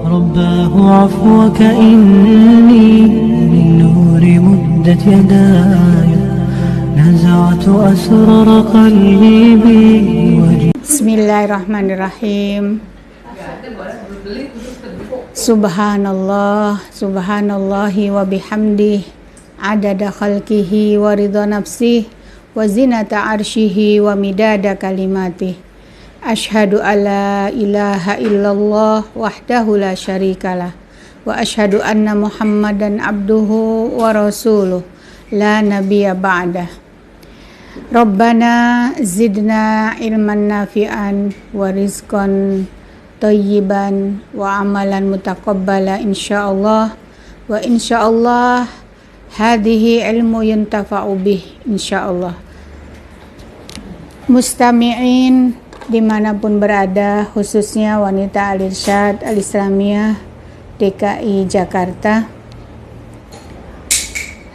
رباه عفوك إني للنور مدت يداي نزعت أسرار قلبي Bismillahirrahmanirrahim. Subhanallah, subhanallahi wa bihamdih, adada khalqihi wa ridha nafsih, wa zinata arshihi wa midada kalimatih. Ashhadu alla ilaha illallah wahdahu la syarikalah, wa ashhadu anna Muhammadan abduhu wa rasuluh, la nabiyya ba'dah. Rabbana zidna ilman nafi'an wa rizqan thayyiban wa amalan mutaqabbala insyaallah, wa insyaallah hadhihi ilmu yuntafa'u bih insyaallah. Mustami'in dimanapun berada, khususnya wanita Al-Irsyad Al-Islamiyah DKI Jakarta,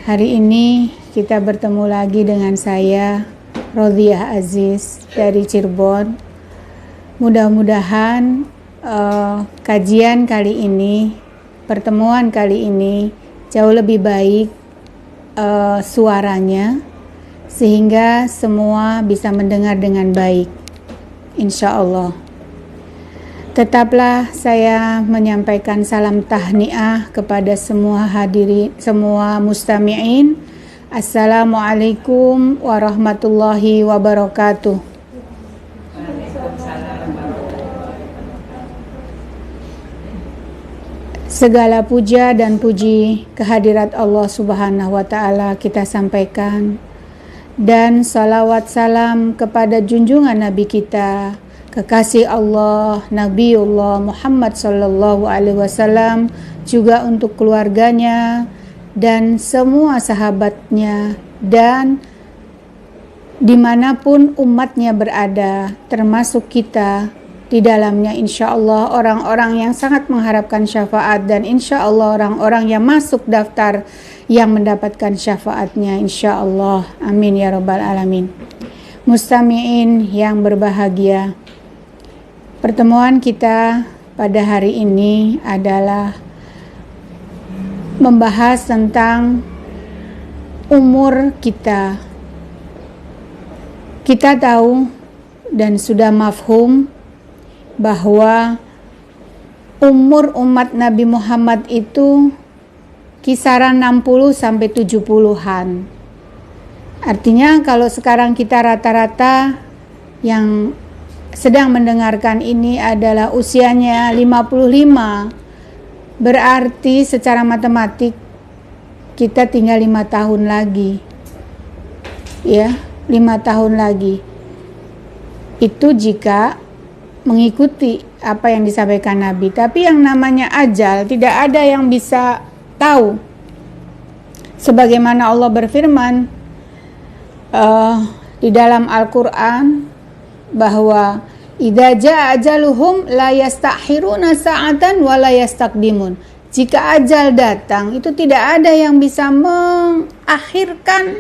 hari ini kita bertemu lagi dengan saya, Rodhiah Aziz dari Cirebon. Mudah-mudahan kajian kali ini, pertemuan kali ini jauh lebih baik suaranya, sehingga semua bisa mendengar dengan baik, insya Allah. Tetaplah saya menyampaikan salam tahniah kepada semua hadirin, semua mustami'in. Assalamualaikum warahmatullahi wabarakatuh. Segala puja dan puji kehadirat Allah Subhanahu wa Ta'ala kita sampaikan, dan salawat salam kepada junjungan Nabi kita, kekasih Allah, Nabiullah Muhammad sallallahu alaihi wasallam, juga untuk keluarganya dan semua sahabatnya, dan dimanapun umatnya berada, termasuk kita di dalamnya, insya Allah orang-orang yang sangat mengharapkan syafaat, dan insya Allah orang-orang yang masuk daftar yang mendapatkan syafaatnya, insya Allah. Amin ya rabbal alamin. Mustami'in yang berbahagia, pertemuan kita pada hari ini adalah membahas tentang umur kita. Kita tahu dan sudah mafhum bahwa umur umat Nabi Muhammad itu kisaran 60 sampai 70-an. Artinya kalau sekarang kita rata-rata yang sedang mendengarkan ini adalah usianya 55, berarti secara matematik kita tinggal 5 tahun lagi, ya, 5 tahun lagi. Itu jika mengikuti apa yang disampaikan Nabi. Tapi yang namanya ajal tidak ada yang bisa tahu. Sebagaimana Allah berfirman di dalam Al-Quran bahwa idza jaa ajaluhum la yastakhiruna sa'atan wa la yastaqdimun. Jika ajal datang, itu tidak ada yang bisa mengakhirkan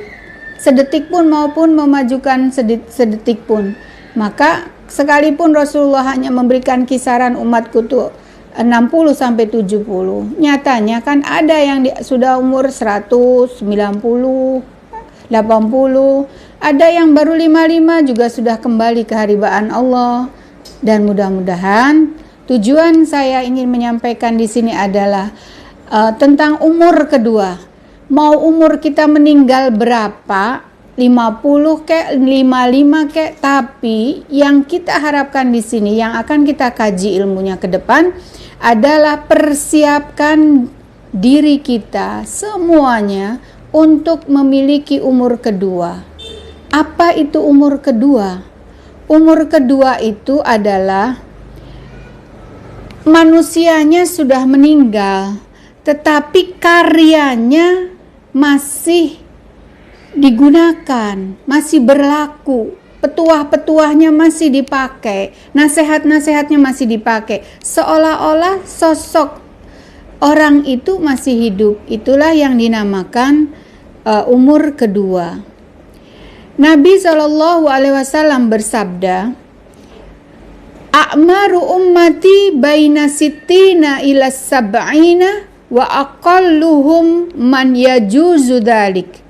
sedetik pun maupun memajukan sedetik pun. Maka sekalipun Rasulullah hanya memberikan kisaran umatku tuh 60 sampai 70, nyatanya kan ada yang sudah umur 100, 90, 80, ada yang baru 55 juga sudah kembali ke haribaan Allah. Dan mudah-mudahan tujuan saya ingin menyampaikan di sini adalah tentang umur kedua. Mau umur kita meninggal berapa, 50 kek, 55 kek, tapi yang kita harapkan di sini, yang akan kita kaji ilmunya ke depan adalah persiapkan diri kita semuanya untuk memiliki umur kedua. Apa itu umur kedua? Umur kedua itu adalah manusianya sudah meninggal, tetapi karyanya masih digunakan, masih berlaku. Petuah-petuahnya masih dipakai, nasihat-nasihatnya masih dipakai. Seolah-olah sosok orang itu masih hidup. Itulah yang dinamakan umur kedua. . Nabi SAW bersabda, a'maru ummati baina sittina ila sab'ina wa aqalluhum man yajuzu dzalik.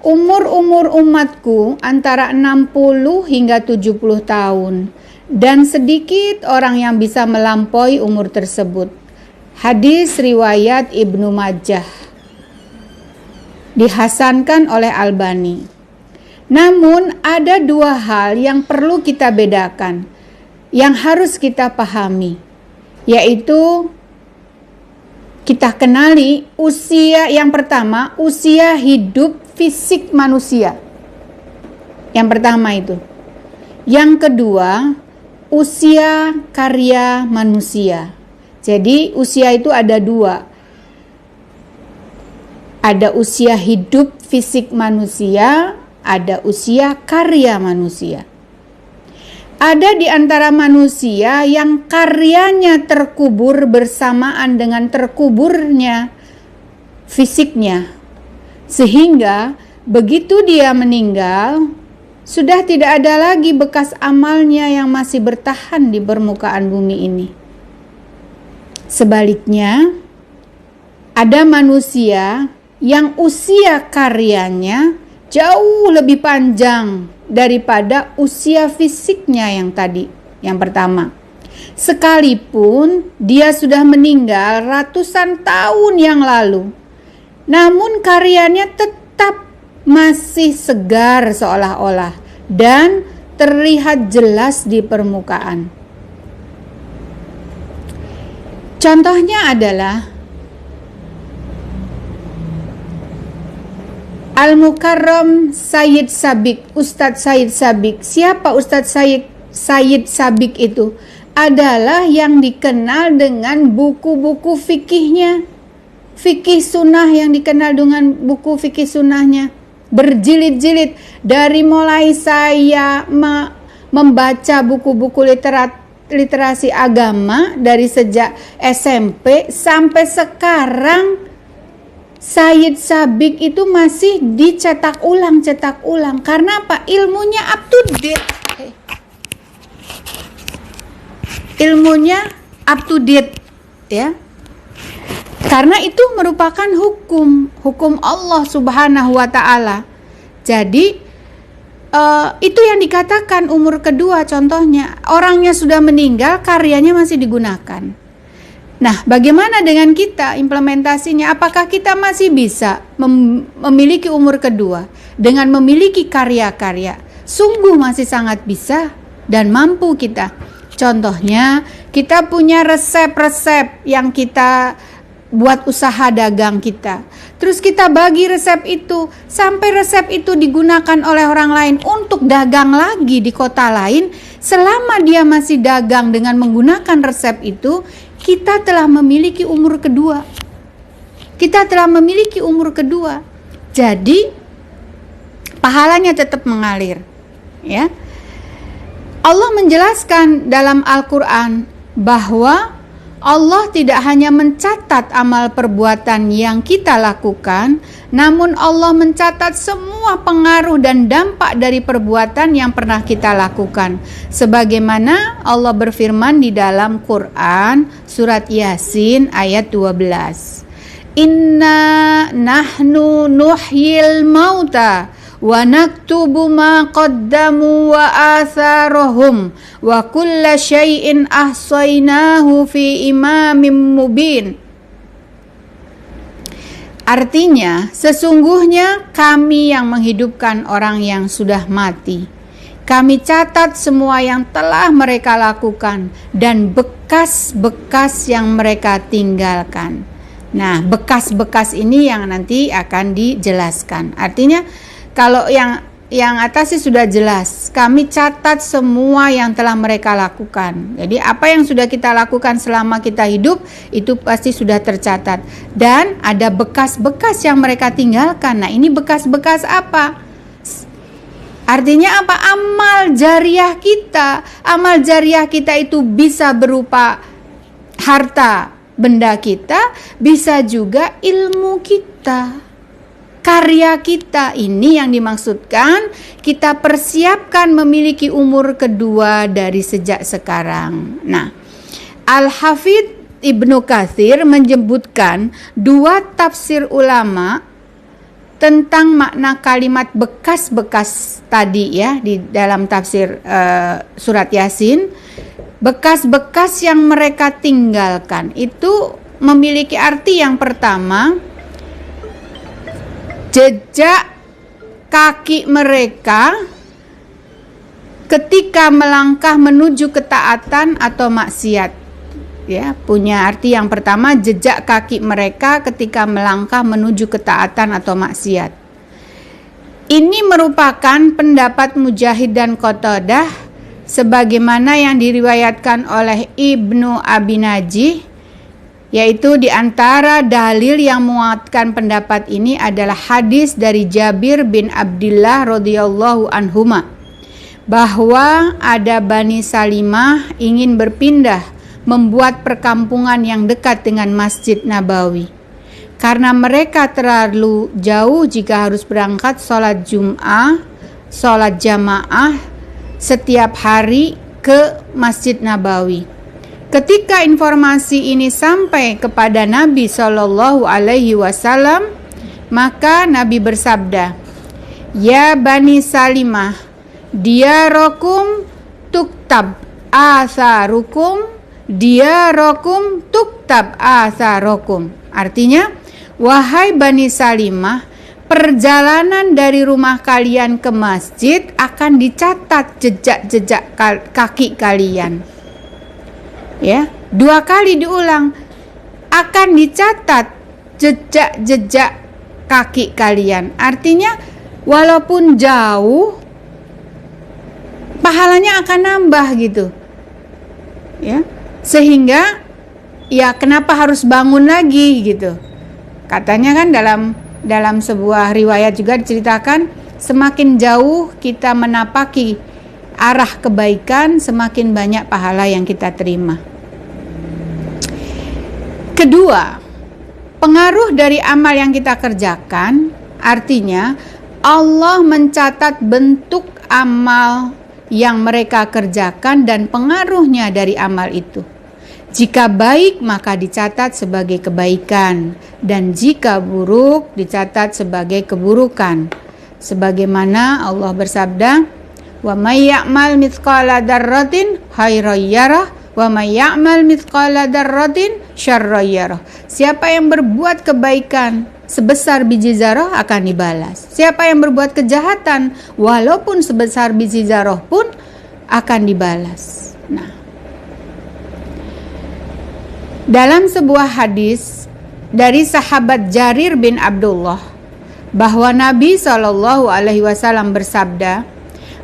Umur umatku antara 60 hingga 70 tahun dan sedikit orang yang bisa melampaui umur tersebut. Hadis riwayat Ibnu Majah, dihasankan oleh Albani. Namun ada dua hal yang perlu kita bedakan, yang harus kita pahami, yaitu kita kenali usia yang pertama, usia hidup fisik manusia. Yang pertama itu. Yang kedua, usia karya manusia. Jadi usia itu ada dua. Ada usia hidup fisik manusia, ada usia karya manusia. Ada di antara manusia yang karyanya terkubur bersamaan dengan terkuburnya fisiknya. Sehingga begitu dia meninggal, sudah tidak ada lagi bekas amalnya yang masih bertahan di permukaan bumi ini. Sebaliknya, ada manusia yang usia karyanya jauh lebih panjang daripada usia fisiknya yang tadi, yang pertama. Sekalipun dia sudah meninggal ratusan tahun yang lalu, namun karyanya tetap masih segar seolah-olah dan terlihat jelas di permukaan. Contohnya adalah Al-Mukarram Sayyid Sabiq, Ustadz Sayyid Sabiq. Siapa Ustadz Sayyid Sabiq itu? Adalah yang dikenal dengan buku-buku fikihnya. Fikih sunnah, yang dikenal dengan buku fikih sunnahnya. Berjilid-jilid. Dari mulai saya membaca buku-buku literasi agama dari sejak SMP sampai sekarang, Sayyid Sabiq itu masih dicetak ulang. Karena apa? Ilmunya up to date. Ilmunya up to date, ya. Karena itu merupakan hukum Allah Subhanahu wa taala. Jadi itu yang dikatakan umur kedua, contohnya orangnya sudah meninggal, karyanya masih digunakan. Nah, bagaimana dengan kita implementasinya? Apakah kita masih bisa memiliki umur kedua dengan memiliki karya-karya? Sungguh masih sangat bisa dan mampu kita. Contohnya, kita punya resep-resep yang kita buat usaha dagang kita. Terus kita bagi resep itu sampai resep itu digunakan oleh orang lain untuk dagang lagi di kota lain. Selama dia masih dagang dengan menggunakan resep itu, kita telah memiliki umur kedua. Jadi pahalanya tetap mengalir, ya. Allah menjelaskan dalam Al-Quran bahwa Allah tidak hanya mencatat amal perbuatan yang kita lakukan, namun Allah mencatat semua pengaruh dan dampak dari perbuatan yang pernah kita lakukan. Sebagaimana Allah berfirman di dalam Quran surat Yasin ayat 12. Inna nahnu nuhyil mauta wa naktubu ma qaddamu wa atharahum wa kulla syai'in ahsaynahu fi imamin mubin. Artinya, sesungguhnya kami yang menghidupkan orang yang sudah mati. Kami catat semua yang telah mereka lakukan dan bekas-bekas yang mereka tinggalkan. Nah, bekas-bekas ini yang nanti akan dijelaskan. Artinya, kalau yang atas sih sudah jelas, kami catat semua yang telah mereka lakukan. Jadi apa yang sudah kita lakukan selama kita hidup itu pasti sudah tercatat. Dan ada bekas-bekas yang mereka tinggalkan. Nah, ini bekas-bekas apa? Artinya apa? Amal jariah kita. Amal jariah kita itu bisa berupa harta benda kita, bisa juga ilmu kita. karya kita ini yang dimaksudkan, kita persiapkan memiliki umur kedua dari sejak sekarang. Nah, Al-Hafidz Ibnu Katsir menyebutkan 2 tafsir ulama tentang makna kalimat bekas-bekas tadi ya, di dalam tafsir surat Yasin. Bekas-bekas yang mereka tinggalkan itu memiliki arti yang pertama, jejak kaki mereka ketika melangkah menuju ketaatan atau maksiat. Ya, punya arti yang pertama, jejak kaki mereka ketika melangkah menuju ketaatan atau maksiat. Ini merupakan pendapat Mujahid dan Qatadah sebagaimana yang diriwayatkan oleh Ibnu Abi Najih, yaitu di antara dalil yang menguatkan pendapat ini adalah hadis dari Jabir bin Abdullah radhiyallahu anhuma bahwa ada Bani Salimah ingin berpindah membuat perkampungan yang dekat dengan Masjid Nabawi. Karena mereka terlalu jauh jika harus berangkat sholat Jum'ah, sholat jamaah setiap hari ke Masjid Nabawi. Ketika informasi ini sampai kepada Nabi Shallallahu Alaihi Wasallam, maka Nabi bersabda, "Ya Bani Salimah, diyarokum tuktab atharukum, diyarokum tuktab atharukum." Artinya, wahai Bani Salimah, perjalanan dari rumah kalian ke masjid akan dicatat jejak-jejak kaki kalian. Ya, 2 kali diulang, akan dicatat jejak-jejak kaki kalian. Artinya walaupun jauh, pahalanya akan nambah gitu. Ya, sehingga ya kenapa harus bangun lagi gitu. Katanya kan dalam sebuah riwayat juga diceritakan, semakin jauh kita menapaki arah kebaikan, semakin banyak pahala yang kita terima. Kedua, pengaruh dari amal yang kita kerjakan, artinya Allah mencatat bentuk amal yang mereka kerjakan dan pengaruhnya dari amal itu. Jika baik maka dicatat sebagai kebaikan, dan jika buruk dicatat sebagai keburukan. Sebagaimana Allah bersabda, "Wa may ya'mal mithqala dzarratin khairan yarah wa may ya'mal mithqala dzarratin syarran yarah." Siapa yang berbuat kebaikan sebesar biji zarah akan dibalas. Siapa yang berbuat kejahatan walaupun sebesar biji zarah pun akan dibalas. Nah, dalam sebuah hadis dari sahabat Jarir bin Abdullah bahwa Nabi Shallallahu Alaihi Wasallam bersabda,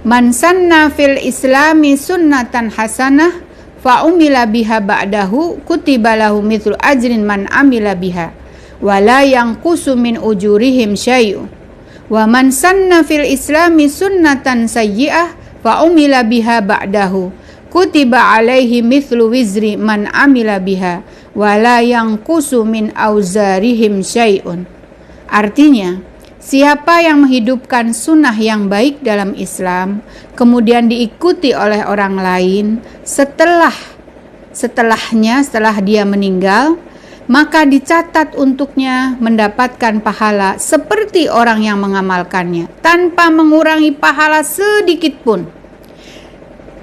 "Man sanna fil Islami sunnatan hasanah fa umila biha ba'dahu kutiba lahu mithlu ajrin man amila biha wa la yanqusu min ujurihim syai'un wa man sanna fil Islami sunnatan sayyi'ah fa umila biha ba'dahu kutiba alaihi mithlu wizri man amila biha wala yanqusu min auzarihim syai'un." Artinya, siapa yang menghidupkan sunnah yang baik dalam Islam kemudian diikuti oleh orang lain setelah dia meninggal, maka dicatat untuknya mendapatkan pahala seperti orang yang mengamalkannya tanpa mengurangi pahala sedikit pun.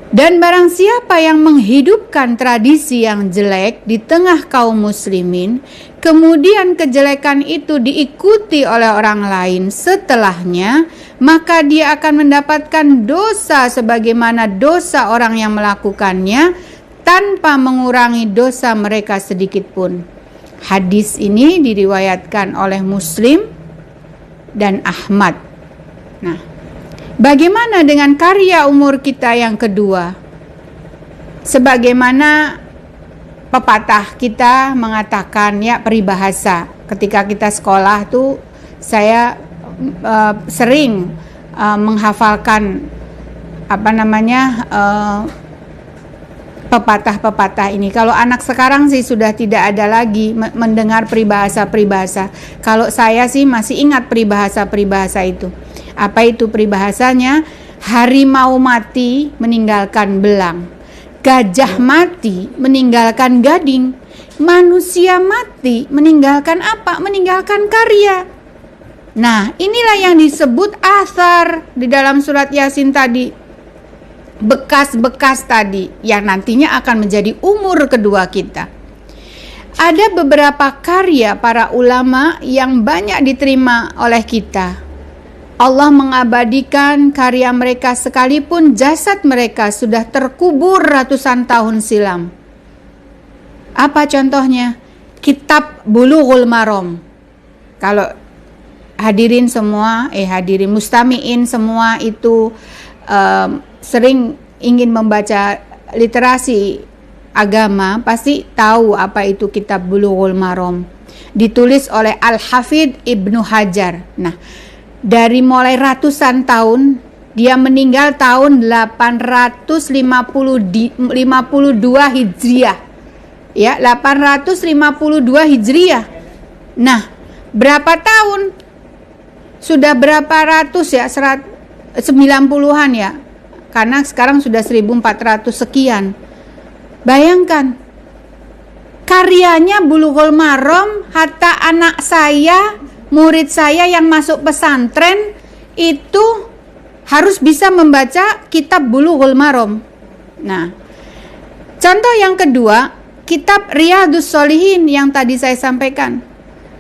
Dan barang siapa yang menghidupkan tradisi yang jelek di tengah kaum muslimin, kemudian kejelekan itu diikuti oleh orang lain setelahnya, maka dia akan mendapatkan dosa sebagaimana dosa orang yang melakukannya tanpa mengurangi dosa mereka sedikit pun. Hadis ini diriwayatkan oleh Muslim dan Ahmad. Nah, bagaimana dengan karya umur kita yang kedua? Sebagaimana pepatah kita mengatakan, ya, peribahasa. Ketika kita sekolah tuh saya sering menghafalkan pepatah-pepatah ini. Kalau anak sekarang sih sudah tidak ada lagi mendengar peribahasa-peribahasa. Kalau saya sih masih ingat peribahasa-peribahasa itu. Apa itu peribahasanya? Harimau mati meninggalkan belang, gajah mati meninggalkan gading, manusia mati meninggalkan apa? Meninggalkan karya. Nah, inilah yang disebut athar di dalam surat Yasin tadi. Bekas-bekas tadi yang nantinya akan menjadi umur kedua kita. Ada beberapa karya para ulama yang banyak diterima oleh kita. Allah mengabadikan karya mereka sekalipun jasad mereka sudah terkubur ratusan tahun silam. Apa contohnya? Kitab Bulughul Maram. Kalau hadirin mustamiin semua itu sering ingin membaca literasi agama, pasti tahu apa itu kitab Bulughul Maram. Ditulis oleh Al-Hafidh Ibnu Hajar. Nah, dari mulai ratusan tahun, dia meninggal tahun 852 Hijriah. Ya, 852 Hijriah. Nah, berapa tahun? Sudah berapa ratus ya? 90-an ya. Karena sekarang sudah 1400 sekian. Bayangkan. Karyanya Bulughul Maram, hatta anak saya, murid saya yang masuk pesantren itu harus bisa membaca kitab Bulughul Maram. Nah, contoh yang kedua, kitab Riyadhus Shalihin yang tadi saya sampaikan.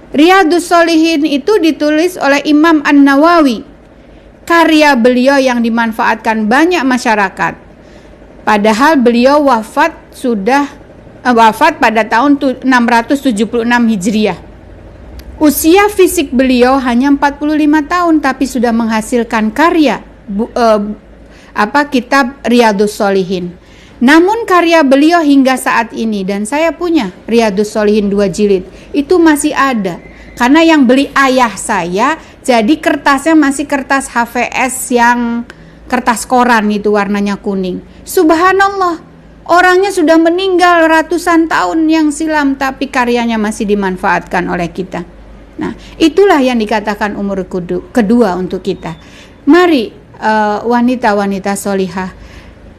Riyadhus Shalihin itu ditulis oleh Imam An-Nawawi. Karya beliau yang dimanfaatkan banyak masyarakat. Padahal beliau wafat pada tahun 676 Hijriah. Usia fisik beliau hanya 45 tahun tapi sudah menghasilkan karya kitab Riyadhus Shalihin. Namun karya beliau hingga saat ini, dan saya punya Riyadhus Shalihin 2 jilid, itu masih ada. Karena yang beli ayah saya, jadi kertasnya masih kertas HVS yang kertas koran itu warnanya kuning. Subhanallah, orangnya sudah meninggal ratusan tahun yang silam tapi karyanya masih dimanfaatkan oleh kita. Nah, itulah yang dikatakan umur kedua untuk kita. Mari wanita-wanita solihah,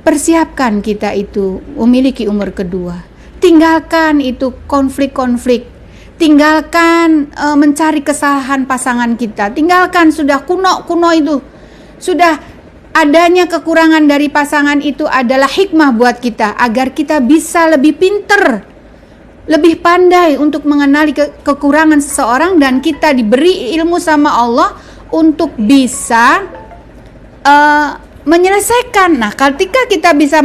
persiapkan kita itu memiliki umur kedua. Tinggalkan itu konflik-konflik. Tinggalkan mencari kesalahan pasangan kita. Tinggalkan sudah kuno-kuno itu. Sudah adanya kekurangan dari pasangan itu adalah hikmah buat kita agar kita bisa lebih pinter, lebih pandai untuk mengenali kekurangan seseorang, dan kita diberi ilmu sama Allah untuk bisa menyelesaikan. Nah, ketika kita bisa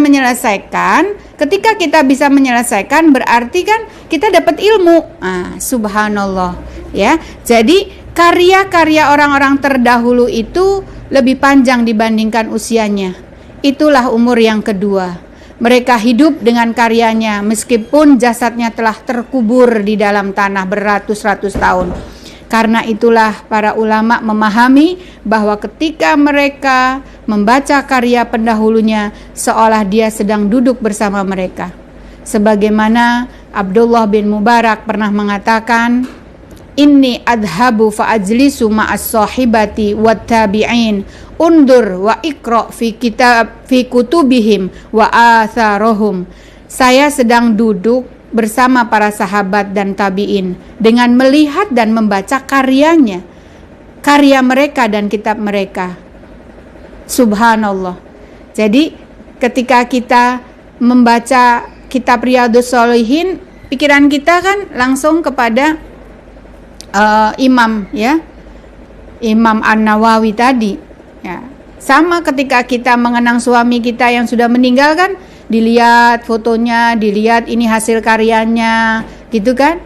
menyelesaikan, berarti kan kita dapat ilmu. Subhanallah, ya. Jadi karya-karya orang-orang terdahulu itu lebih panjang dibandingkan usianya. Itulah umur yang kedua. Mereka hidup dengan karyanya meskipun jasadnya telah terkubur di dalam tanah beratus-ratus tahun. Karena itulah para ulama memahami bahwa ketika mereka membaca karya pendahulunya seolah dia sedang duduk bersama mereka. Sebagaimana Abdullah bin Mubarak pernah mengatakan, "Inni adhabu fa ajlisu ma'as sahibati wat tabi'in undur wa iqra fi kutubihim wa atharohum." Saya sedang duduk bersama para sahabat dan tabi'in dengan melihat dan membaca karya mereka dan kitab mereka. Subhanallah. Jadi ketika kita membaca kitab Riyadhus Shalihin, pikiran kita kan langsung kepada Imam An-Nawawi tadi, ya. Sama ketika kita mengenang suami kita yang sudah meninggal kan, dilihat fotonya, dilihat ini hasil karyanya, gitu kan?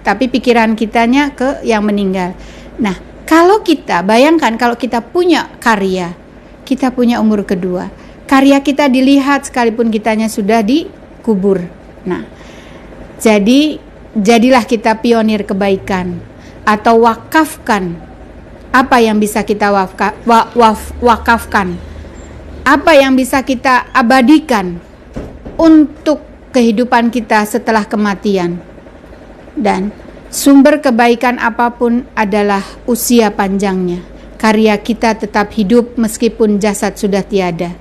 Tapi pikiran kitanya ke yang meninggal. Nah, kalau kita bayangkan kalau kita punya karya, kita punya umur kedua, karya kita dilihat sekalipun kitanya sudah dikubur. Nah, jadilah kita pionir kebaikan atau wakafkan apa yang bisa kita wakafkan, apa yang bisa kita abadikan untuk kehidupan kita setelah kematian. Dan sumber kebaikan apapun adalah usia panjangnya. Karya kita tetap hidup meskipun jasad sudah tiada.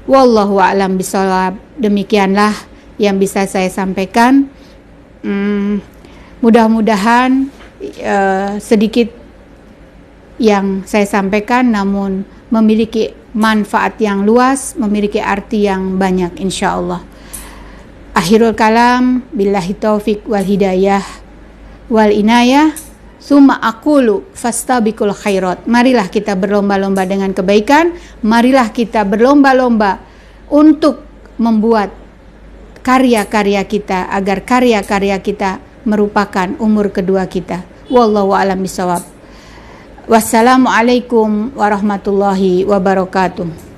Wallahu a'lam bishawab. Demikianlah yang bisa saya sampaikan. Mudah-mudahan sedikit yang saya sampaikan namun memiliki manfaat yang luas, memiliki arti yang banyak insyaallah. Akhirul kalam, billahi taufik wal hidayah wal inayah, summa aqulu fastabiqul khairat. Marilah kita berlomba-lomba dengan kebaikan, marilah kita berlomba-lomba untuk membuat karya-karya kita agar karya-karya kita merupakan umur kedua kita. Wallahu a'lam bishawab. Wassalamualaikum warahmatullahi wabarakatuh.